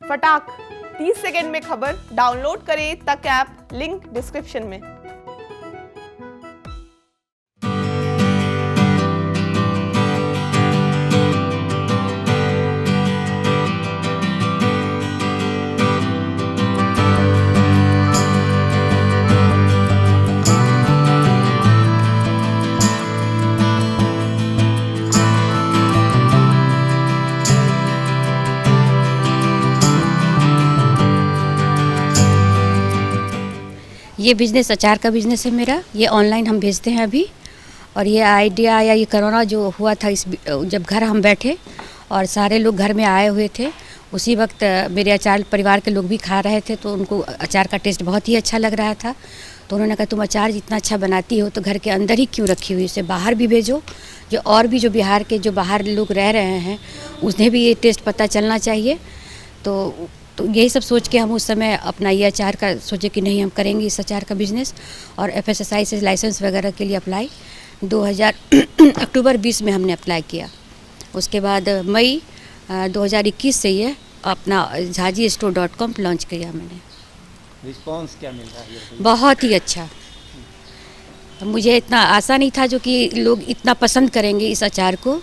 फटाक 30 सेकंड में खबर डाउनलोड करें तक ऐप, लिंक डिस्क्रिप्शन में। ये बिज़नेस अचार का बिज़नेस है मेरा। ये ऑनलाइन हम भेजते हैं अभी। और ये आइडिया या ये कोरोना जो हुआ था, जब घर हम बैठे और सारे लोग घर में आए हुए थे, उसी वक्त मेरे अचार परिवार के लोग भी खा रहे थे, तो उनको अचार का टेस्ट बहुत ही अच्छा लग रहा था। तो उन्होंने कहा तुम अचार जितना अच्छा बनाती हो तो घर के अंदर ही क्यों रखी हुई, इसे बाहर भी भेजो। जो और भी जो बिहार के जो बाहर लोग रह रहे हैं उन्हें भी ये टेस्ट पता चलना चाहिए। तो यही सब सोच के हम उस समय अपना ये अचार का सोचे कि नहीं हम करेंगे इस अचार का बिज़नेस। और FSSAI से लाइसेंस वगैरह के लिए अप्लाई 2000 अक्टूबर 20 में हमने अप्लाई किया। उसके बाद मई 2021 से ये अपना jhajistore.com लॉन्च किया मैंने। रिस्पांस क्या मिल रहा है? बहुत ही अच्छा। मुझे इतना आशा नहीं था जो कि लोग इतना पसंद करेंगे इस अचार को।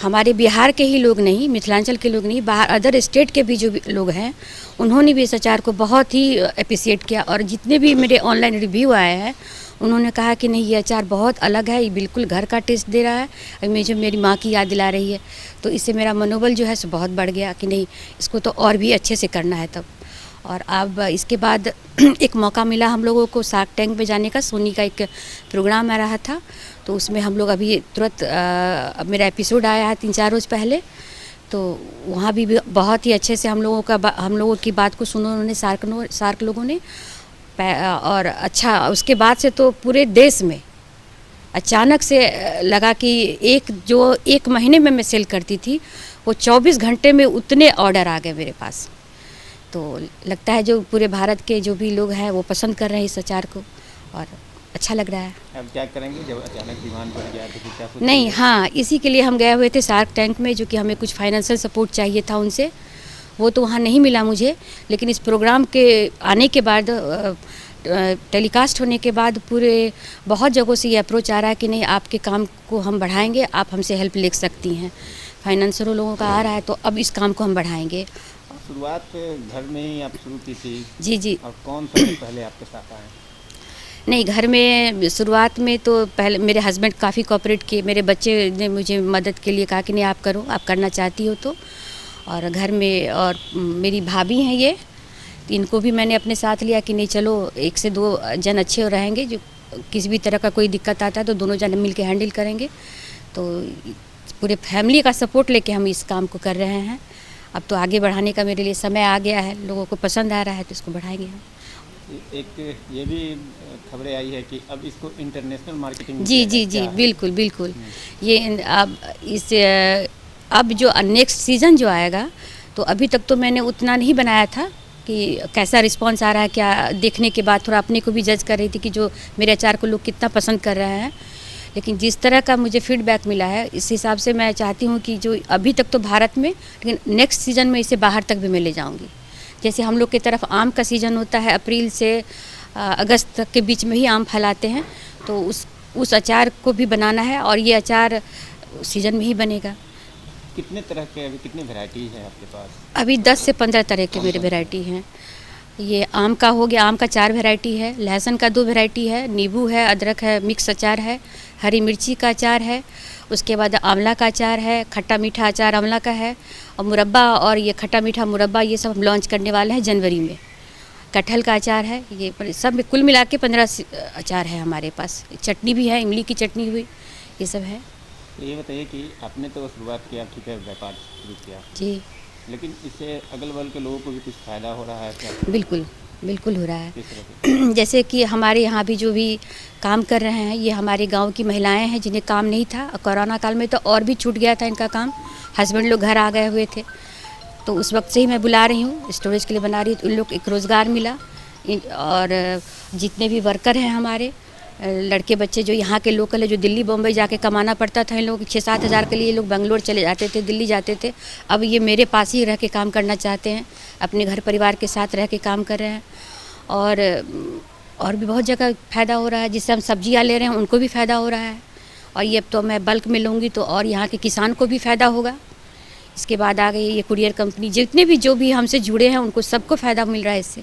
हमारे बिहार के ही लोग नहीं, मिथिलांचल के लोग नहीं, बाहर अदर स्टेट के भी जो लोग हैं उन्होंने भी इस अचार को बहुत ही अप्रिशिएट किया। और जितने भी मेरे ऑनलाइन रिव्यू आए हैं उन्होंने कहा कि नहीं ये अचार बहुत अलग है, ये बिल्कुल घर का टेस्ट दे रहा है, और मुझे मेरी माँ की याद दिला रही है। तो इससे मेरा मनोबल जो है सो बहुत बढ़ गया कि नहीं इसको तो और भी अच्छे से करना है तब। और अब इसके बाद एक मौका मिला हम लोगों को शार्क टैंक में जाने का। सोनी का एक प्रोग्राम आ रहा था, तो उसमें हम लोग अभी तुरंत मेरा एपिसोड आया है 3-4 रोज़ पहले। तो वहाँ भी बहुत ही अच्छे से हम लोगों की बात को सुना उन्होंने, शार्क लोगों ने। और अच्छा उसके बाद से तो पूरे देश में अचानक से लगा कि एक महीने में मैं सेल करती थी, वो 24 घंटे में उतने ऑर्डर आ गए मेरे पास। तो लगता है जो पूरे भारत के जो भी लोग हैं वो पसंद कर रहे हैं इस अचार को और अच्छा लग रहा है। अब क्या करेंगे जब अचानक डिमांड बढ़ गया तो फिर क्या सोचेंगे? नहीं, हाँ, इसी के लिए हम गए हुए थे शार्क टैंक में, जो कि हमें कुछ फाइनेंशियल सपोर्ट चाहिए था उनसे। वो तो वहाँ नहीं मिला मुझे, लेकिन इस प्रोग्राम के आने के बाद टेलीकास्ट होने के बाद पूरे बहुत जगहों से ये अप्रोच आ रहा है कि नहीं आपके काम को हम बढ़ाएंगे, आप हमसे हेल्प ले सकती हैं। फाइनेंसरों लोगों का आ रहा है, तो अब इस काम को हम बढ़ाएंगे। शुरुआत घर में ही आप शुरू की थी? जी। और कौन सबसे पहले आपके साथ आए? नहीं, घर में शुरुआत में तो पहले मेरे हस्बैंड काफ़ी कोऑपरेट किए। मेरे बच्चे ने मुझे मदद के लिए कहा कि नहीं आप करो, आप करना चाहती हो तो। और घर में और मेरी भाभी हैं ये, इनको भी मैंने अपने साथ लिया कि नहीं चलो 1 से 2 जन अच्छे रहेंगे, जो किसी भी तरह का कोई दिक्कत आता है तो दोनों जन मिल के हैंडल करेंगे। तो पूरे फैमिली का सपोर्ट लेके हम इस काम को कर रहे हैं। अब तो आगे बढ़ाने का मेरे लिए समय आ गया है, लोगों को पसंद आ रहा है तो इसको बढ़ाएंगे हम। एक ये भी खबरें आई है कि अब इसको इंटरनेशनल मार्केटिंग जी बिल्कुल। ये अब जो नेक्स्ट सीज़न जो आएगा, तो अभी तक तो मैंने उतना नहीं बनाया था कि कैसा रिस्पांस आ रहा है, क्या देखने के बाद थोड़ा अपने को भी जज कर रही थी कि जो मेरे अचार को लोग कितना पसंद कर रहे हैं। लेकिन जिस तरह का मुझे फीडबैक मिला है, इस हिसाब से मैं चाहती हूँ कि जो अभी तक तो भारत में, लेकिन नेक्स्ट सीज़न में इसे बाहर तक भी मैं ले जाऊँगी। जैसे हम लोग की तरफ आम का सीज़न होता है, अप्रैल से अगस्त तक के बीच में ही आम फैलाते हैं, तो उस अचार को भी बनाना है और ये अचार सीज़न में ही बनेगा। कितने तरह के, अभी कितनी वैरायटीज हैं आपके पास? अभी 10 से 15 तरह के मेरे वैरायटी हैं। ये आम का हो गया, आम का 4 वैरायटी है, लहसुन का 2 वैरायटी है, नींबू है, अदरक है, मिक्स अचार है, हरी मिर्ची का अचार है, उसके बाद आंवला का अचार है, खट्टा मीठा अचार आंवला का है, और मुरब्बा और ये खट्टा मीठा मुरब्बा ये सब हम लॉन्च करने वाले हैं जनवरी में। कटहल का अचार है, ये सब में कुल मिला के 15 अचार है हमारे पास। चटनी भी है, इमली की चटनी हुई, ये सब है। तो ये बताइए कि आपने तो शुरुआत किया, ठीक है, व्यापार शुरू किया जी, लेकिन इससे अगल बगल के लोगों को भी कुछ फ़ायदा हो रहा है क्या? बिल्कुल हो रहा है। किस तरह से? जैसे कि हमारे यहाँ भी जो भी काम कर रहे हैं, ये हमारे गांव की महिलाएं हैं जिन्हें काम नहीं था। कोरोना काल में तो और भी छूट गया था इनका काम, हस्बैंड लोग घर आ गए हुए थे, तो उस वक्त से ही मैं बुला रही हूँ, स्टोरेज के लिए बना रही हूँ। तो उन लोग एक रोज़गार मिला। और जितने भी वर्कर हैं हमारे, लड़के बच्चे जो यहाँ के लोकल है, जो दिल्ली बम्बई जाके कमाना पड़ता था इन लोग 6-7 हज़ार के लिए, लोग बेंगलोर चले जाते थे, दिल्ली जाते थे। अब ये मेरे पास ही रह के काम करना चाहते हैं, अपने घर परिवार के साथ रह के काम कर रहे हैं। और भी बहुत जगह फ़ायदा हो रहा है, जिससे हम सब्जियाँ ले रहे हैं उनको भी फ़ायदा हो रहा है। और ये अब तो मैं बल्क में लूँगी तो और यहाँ के किसान को भी फ़ायदा होगा। इसके बाद आ गई ये कुरियर कंपनी, जितने भी जो भी हमसे जुड़े हैं उनको सबको फ़ायदा मिल रहा है इससे।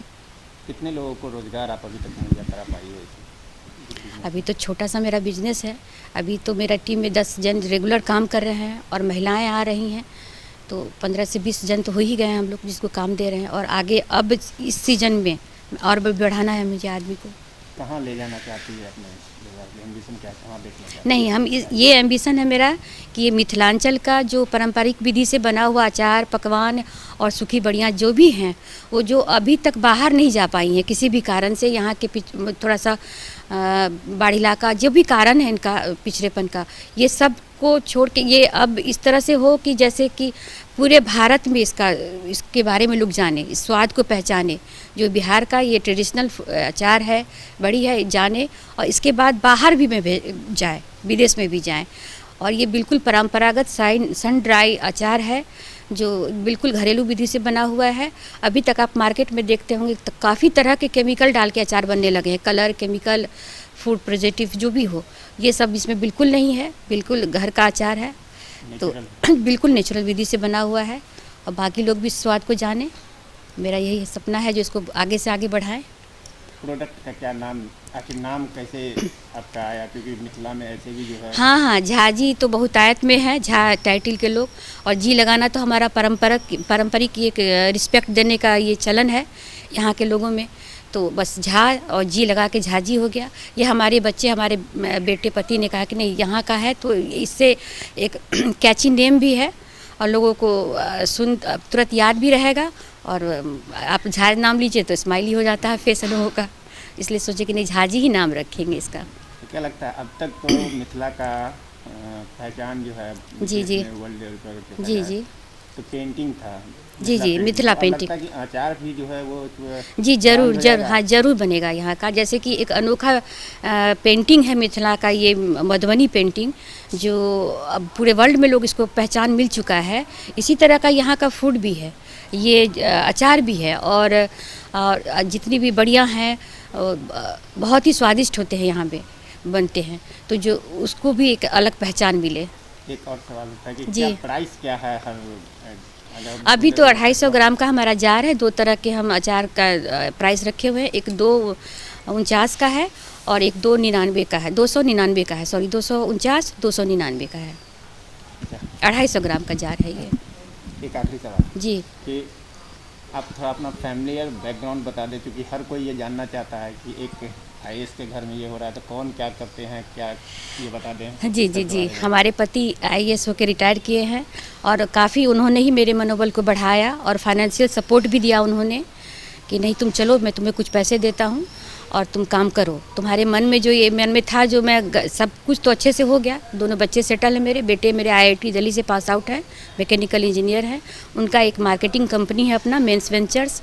कितने लोगों को रोज़गार आप अभी तक मुहैया करा पाई हो इससे? अभी तो छोटा सा मेरा बिजनेस है। अभी तो मेरा टीम में 10 जन रेगुलर काम कर रहे हैं और महिलाएं आ रही हैं, तो 15 से 20 जन तो हो ही गए हैं हम लोग जिसको काम दे रहे हैं। और आगे अब इस सीज़न में और भी बढ़ाना है मुझे आदमी को। कहाँ ले जाना चाहती है अपने एम्बिशन, क्या कहाँ देखना चाहती है? नहीं, हम ये एम्बिशन है मेरा कि ये मिथिलांचल का जो पारंपरिक विधि से बना हुआ अचार, पकवान और सूखी बड़ियाँ जो भी हैं, वो जो अभी तक बाहर नहीं जा पाई हैं किसी भी कारण से, यहाँ के थोड़ा सा बाढ़ इलाका जो भी कारण है इनका पिछड़ेपन का, ये सब को छोड़ के ये अब इस तरह से हो कि जैसे कि पूरे भारत में इसके बारे में लोग जाने, इस स्वाद को पहचाने। जो बिहार का ये ट्रेडिशनल अचार है, बड़ी है, जाने, और इसके बाद बाहर भी में जाए, विदेश में भी जाए। और ये बिल्कुल परंपरागत सन ड्राई अचार है जो बिल्कुल घरेलू विधि से बना हुआ है। अभी तक आप मार्केट में देखते होंगे तो काफ़ी तरह के केमिकल डाल के अचार बनने लगे हैं, कलर, केमिकल, फूड प्रिजर्वेटिव जो भी हो, ये सब इसमें बिल्कुल नहीं है। बिल्कुल घर का अचार है, तो बिल्कुल नेचुरल विधि से बना हुआ है। और बाकी लोग भी स्वाद को जाने, मेरा यही सपना है जो इसको आगे से आगे बढ़ाएं। प्रोडक्ट का क्या नाम, आखिर नाम कैसे आपका आया? क्योंकि मिथिला में ऐसे भी जो है। हाँ, झाजी तो बहुत आयत में है, झा टाइटल के लोग, और जी लगाना तो हमारा पारंपरिक एक रिस्पेक्ट देने का ये चलन है यहाँ के लोगों में। तो बस झा और जी लगा के झाजी हो गया। ये हमारे बच्चे, हमारे बेटे पति ने कहा कि नहीं यहाँ का है, तो इससे एक कैची नेम भी है और लोगों को तुरंत याद भी रहेगा। और आप झा नाम लीजिए तो स्माइली हो जाता है फेस लोगों का, इसलिए सोचे कि नहीं झाजी ही नाम रखेंगे इसका। तो क्या लगता है अब तक तो मिथिला का पहचान जो है जी जी वर्ल्ड लेवल पर जी जी तो पेंटिंग था। जी जी मिथिला पेंटिंग, लगता है कि अचार भी जो है वो जी जरूर हाँ जरूर बनेगा यहाँ का। जैसे कि एक अनोखा पेंटिंग है मिथिला का, ये मधुबनी पेंटिंग, जो अब पूरे वर्ल्ड में लोग इसको पहचान मिल चुका है। इसी तरह का यहाँ का फूड भी है, ये अचार भी है, और जितनी भी बढ़िया हैं बहुत ही स्वादिष्ट होते हैं, यहाँ पे बनते हैं, तो जो उसको भी एक अलग पहचान मिले। एक और सवाल था कि जी, क्या प्राइस क्या है हर? अभी तो 250 ग्राम का हमारा जार है। 2 तरह के हम अचार का प्राइस रखे हुए हैं, एक 249 का है और एक 299 का है, 299 का है, सॉरी 249, 299 का है। 250 ग्राम का जार है ये। एक आखिरी सवाल जी, कि आप थोड़ा अपना फैमिली और बैकग्राउंड बता दें, क्योंकि हर कोई ये जानना चाहता है कि एक आईएएस के घर में ये हो रहा है तो कौन क्या करते हैं, क्या ये बता दें। जी जी जी, हमारे पति आईएएस होकर रिटायर किए हैं और काफ़ी उन्होंने ही मेरे मनोबल को बढ़ाया और फाइनेंशियल सपोर्ट भी दिया उन्होंने कि नहीं तुम चलो, मैं तुम्हें कुछ पैसे देता हूँ और तुम काम करो। तुम्हारे मन में जो ये मन में था, जो मैं सब कुछ तो अच्छे से हो गया। दोनों बच्चे सेटल हैं मेरे, बेटे मेरे IIT दिल्ली से पास आउट हैं, मैकेनिकल इंजीनियर हैं, उनका एक मार्केटिंग कंपनी है अपना मेंस वेंचर्स,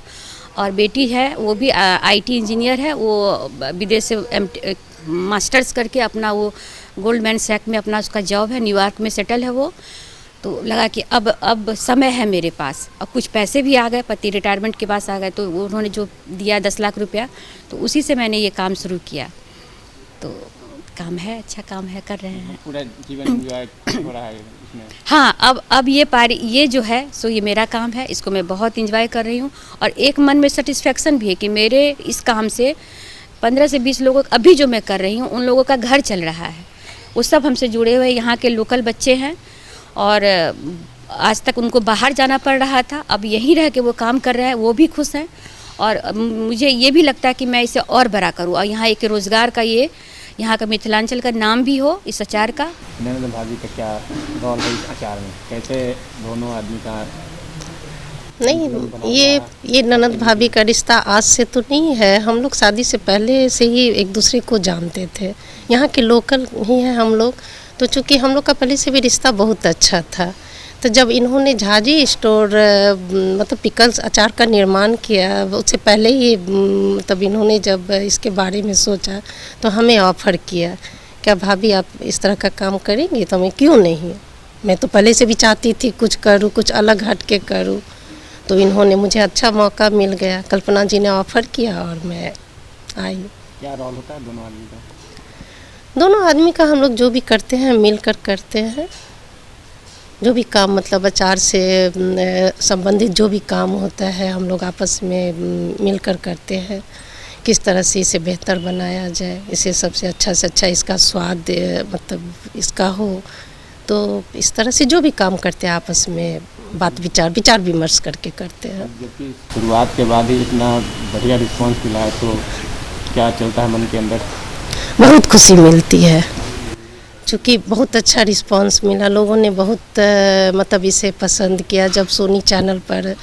और बेटी है वो भी IT इंजीनियर है, वो विदेश से मास्टर्स करके अपना वो गोल्डमैन सैक में अपना उसका जॉब है, न्यूयॉर्क में सेटल है वो। तो लगा कि अब समय है मेरे पास, अब कुछ पैसे भी आ गए, पति रिटायरमेंट के पास आ गए, तो उन्होंने जो दिया 10 लाख रुपया, तो उसी से मैंने ये काम शुरू किया। तो काम है, अच्छा काम है, कर रहे हैं, पूरा जीवन एंजॉय हो रहा है इसमें। हाँ, अब ये जो है सो ये मेरा काम है, इसको मैं बहुत इंजॉय कर रही हूँ। और एक मन में सेटिस्फेक्शन भी है कि मेरे इस काम से 15 से 20 लोगों, अभी जो मैं कर रही हूँ उन लोगों का घर चल रहा है, वो सब हमसे जुड़े हुए यहाँ के लोकल बच्चे हैं, और आज तक उनको बाहर जाना पड़ रहा था, अब यहीं रह के वो काम कर रहे हैं, वो भी खुश हैं। और मुझे ये भी लगता है कि मैं इसे और बड़ा करूँ और यहाँ एक रोज़गार का, ये यहाँ का मिथिलांचल का नाम भी हो इस अचार का। ननद भाभी का क्या रोल है इस अचार में, कैसे दोनों आदमी का? नहीं, ये ननद भाभी का रिश्ता आज से तो नहीं है, हम लोग शादी से पहले से ही एक दूसरे को जानते थे, यहाँ के लोकल ही हैं हम लोग, तो चूँकि हम लोग का पहले से भी रिश्ता बहुत अच्छा था, तो जब इन्होंने झाजी स्टोर मतलब पिकल्स अचार का निर्माण किया, उससे पहले ही मतलब इन्होंने जब इसके बारे में सोचा तो हमें ऑफ़र किया, क्या भाभी आप इस तरह का काम करेंगी? तो मैं क्यों नहीं, मैं तो पहले से भी चाहती थी कुछ करूँ, कुछ अलग हट के करूँ। तो इन्होंने मुझे अच्छा मौका मिल गया, कल्पना जी ने ऑफ़र किया और मैं आई। क्या रोल होता है दोनों आदमी का? दोनों आदमी का हम लोग जो भी करते हैं मिलकर करते हैं, जो भी काम मतलब अचार से संबंधित जो भी काम होता है हम लोग आपस में मिलकर करते हैं। किस तरह से इसे बेहतर बनाया जाए, इसे सबसे अच्छा से अच्छा इसका स्वाद मतलब इसका हो, तो इस तरह से जो भी काम करते हैं आपस में विचार विमर्श करके करते हैं। जबकि शुरुआत के बाद ही इतना बढ़िया रिस्पांस मिला है तो क्या चलता है मन के अंदर? बहुत खुशी मिलती है, चूँकि बहुत अच्छा रिस्पांस मिला, लोगों ने बहुत मतलब इसे पसंद किया। जब सोनी चैनल पर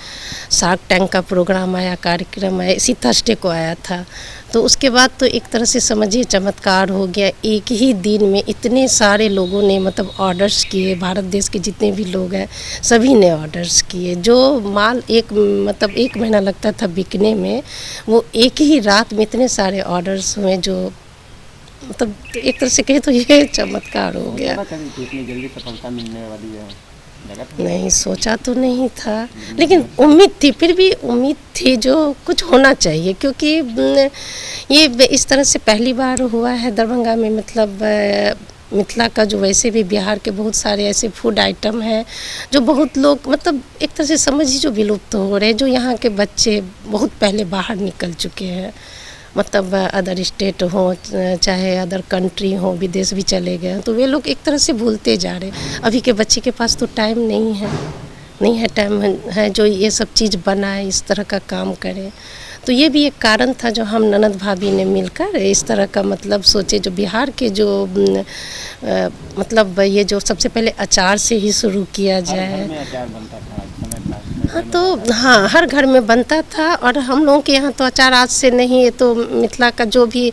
शार्क टैंक का प्रोग्राम आया, कार्यक्रम आया, इसी थर्सडे को आया था, तो उसके बाद तो एक तरह से समझिए चमत्कार हो गया। एक ही दिन में इतने सारे लोगों ने मतलब ऑर्डर्स किए, भारत देश के जितने भी लोग हैं सभी ने ऑर्डर्स किए। जो माल एक महीना लगता था बिकने में, वो एक ही रात में इतने सारे ऑर्डर्स हुए, जो मतलब एक तरह से कहे तो ये चमत्कार हो गया। इतनी जल्दी सफलता मिलने वाली है, लगा था? नहीं सोचा तो नहीं था, लेकिन उम्मीद थी, फिर भी उम्मीद थी जो कुछ होना चाहिए, क्योंकि ये इस तरह से पहली बार हुआ है दरभंगा में। मतलब मिथिला का जो वैसे भी बिहार के बहुत सारे ऐसे फूड आइटम हैं जो बहुत लोग मतलब एक तरह से समझिए जो विलुप्त हो रहे हैं, जो यहाँ के बच्चे बहुत पहले बाहर निकल चुके हैं, मतलब अदर स्टेट हो चाहे अदर कंट्री हो, विदेश भी चले गए हैं, तो वे लोग एक तरह से भूलते जा रहे हैं। अभी के बच्चे के पास तो टाइम नहीं है टाइम है जो ये सब चीज़ बनाए, इस तरह का काम करे। तो ये भी एक कारण था जो हम ननद भाभी ने मिलकर इस तरह का मतलब सोचे, जो बिहार के जो मतलब ये जो सबसे पहले अचार से ही शुरू किया जाए। घर में अचार बनता था, हाँ तो हाँ, हर घर में बनता था, और हम लोगों के यहाँ तो अचार आज से नहीं है, तो मिथिला का जो भी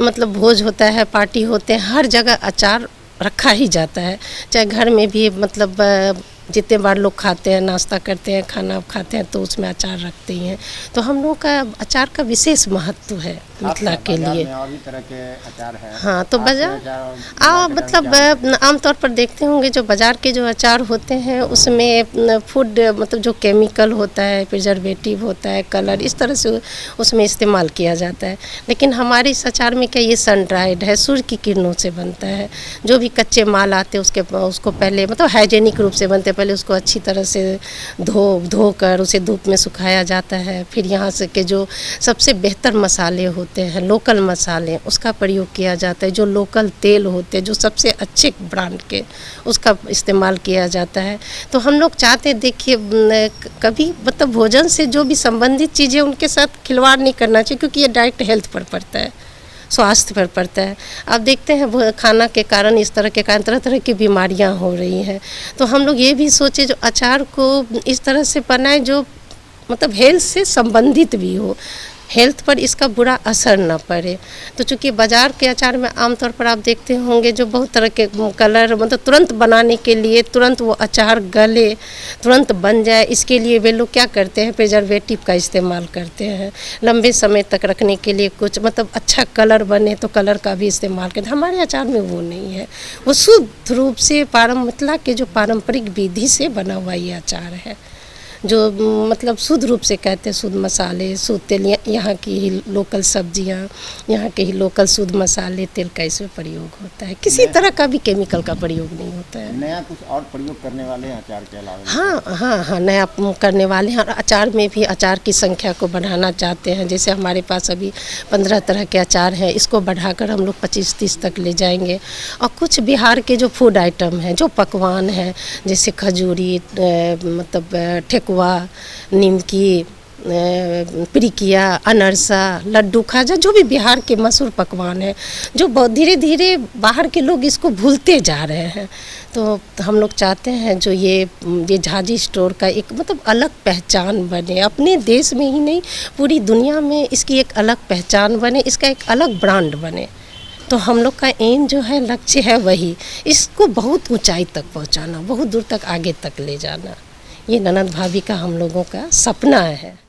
मतलब भोज होता है, पार्टी होते हैं, हर जगह अचार रखा ही जाता है। चाहे घर में भी मतलब जितने बार लोग खाते हैं, नाश्ता करते हैं, खाना खाते हैं, तो उसमें अचार रखते ही हैं। तो हम लोग का अचार का विशेष महत्व है मिथिला के लिए। और भी तरह के अचार है। हाँ तो बाजार मतलब आमतौर पर देखते होंगे जो बाज़ार के जो अचार होते हैं उसमें फूड मतलब जो केमिकल होता है, प्रिजर्वेटिव होता है, कलर, इस तरह से उसमें इस्तेमाल किया जाता है। लेकिन हमारे इस अचार में क्या, ये सन ड्राइड है, सूर्य की किरणों से बनता है। जो भी कच्चे माल आते हैं उसको पहले मतलब हाइजेनिक रूप से बनते हैं, पहले उसको अच्छी तरह से धोकर उसे धूप में सुखाया जाता है। फिर यहाँ से के जो सबसे बेहतर मसाले होते हैं, लोकल मसाले, उसका प्रयोग किया जाता है। जो लोकल तेल होते हैं, जो सबसे अच्छे ब्रांड के, उसका इस्तेमाल किया जाता है। तो हम लोग चाहते देखिए कभी मतलब भोजन से जो भी संबंधित चीज़ें उनके साथ खिलवाड़ नहीं करना चाहिए, क्योंकि ये डायरेक्ट हेल्थ पर पड़ता है, स्वास्थ्य पर पड़ता है। आप देखते हैं खाना के कारण, इस तरह के कारण तरह तरह की बीमारियां हो रही हैं। तो हम लोग ये भी सोचे जो अचार को इस तरह से बनाए जो मतलब हेल्थ से संबंधित भी हो, हेल्थ पर इसका बुरा असर ना पड़े। तो चूँकि बाज़ार के अचार में आमतौर पर आप देखते होंगे जो बहुत तरह के कलर मतलब तुरंत बनाने के लिए, तुरंत वो अचार गले, तुरंत बन जाए, इसके लिए वे लोग क्या करते हैं, प्रिजर्वेटिव का इस्तेमाल करते हैं। लंबे समय तक रखने के लिए कुछ मतलब अच्छा कलर बने तो कलर का भी इस्तेमाल करते हैं। हमारे अचार में वो नहीं है, वो शुद्ध रूप से मिथिला के जो पारंपरिक विधि से बना हुआ ये अचार है, जो मतलब शुद्ध रूप से कहते हैं, शुद्ध मसाले, शुद्ध तेल, यहाँ की ही लोकल सब्जियाँ, यहाँ के ही लोकल शुद्ध मसाले, तेल का इसमें प्रयोग होता है। किसी तरह का भी केमिकल का प्रयोग नहीं होता है। नया कुछ और प्रयोग करने वाले हैं अचार के अलावा? हाँ, नया करने वाले हैं। और अचार में भी अचार की संख्या को बढ़ाना चाहते हैं। जैसे हमारे पास अभी 15 तरह के अचार हैं, इसको बढ़ाकर हम लोग 25-30 तक ले जाएंगे। और कुछ बिहार के जो फूड आइटम हैं, जो पकवान हैं, जैसे खजूरी, मतलब ठेकुआ, निमकी, पिरिकिया, अनरसा, लड्डू, खाजा, जो भी बिहार के मशहूर पकवान हैं, जो बहुत धीरे धीरे बाहर के लोग इसको भूलते जा रहे हैं। तो हम लोग चाहते हैं जो ये झाजी स्टोर का एक मतलब अलग पहचान बने, अपने देश में ही नहीं पूरी दुनिया में इसकी एक अलग पहचान बने, इसका एक अलग ब्रांड बने। तो हम लोग का एम जो है, लक्ष्य है वही, इसको बहुत ऊंचाई तक पहुंचाना, बहुत दूर तक आगे तक ले जाना। ये ननद भाभी का हम लोगों का सपना है।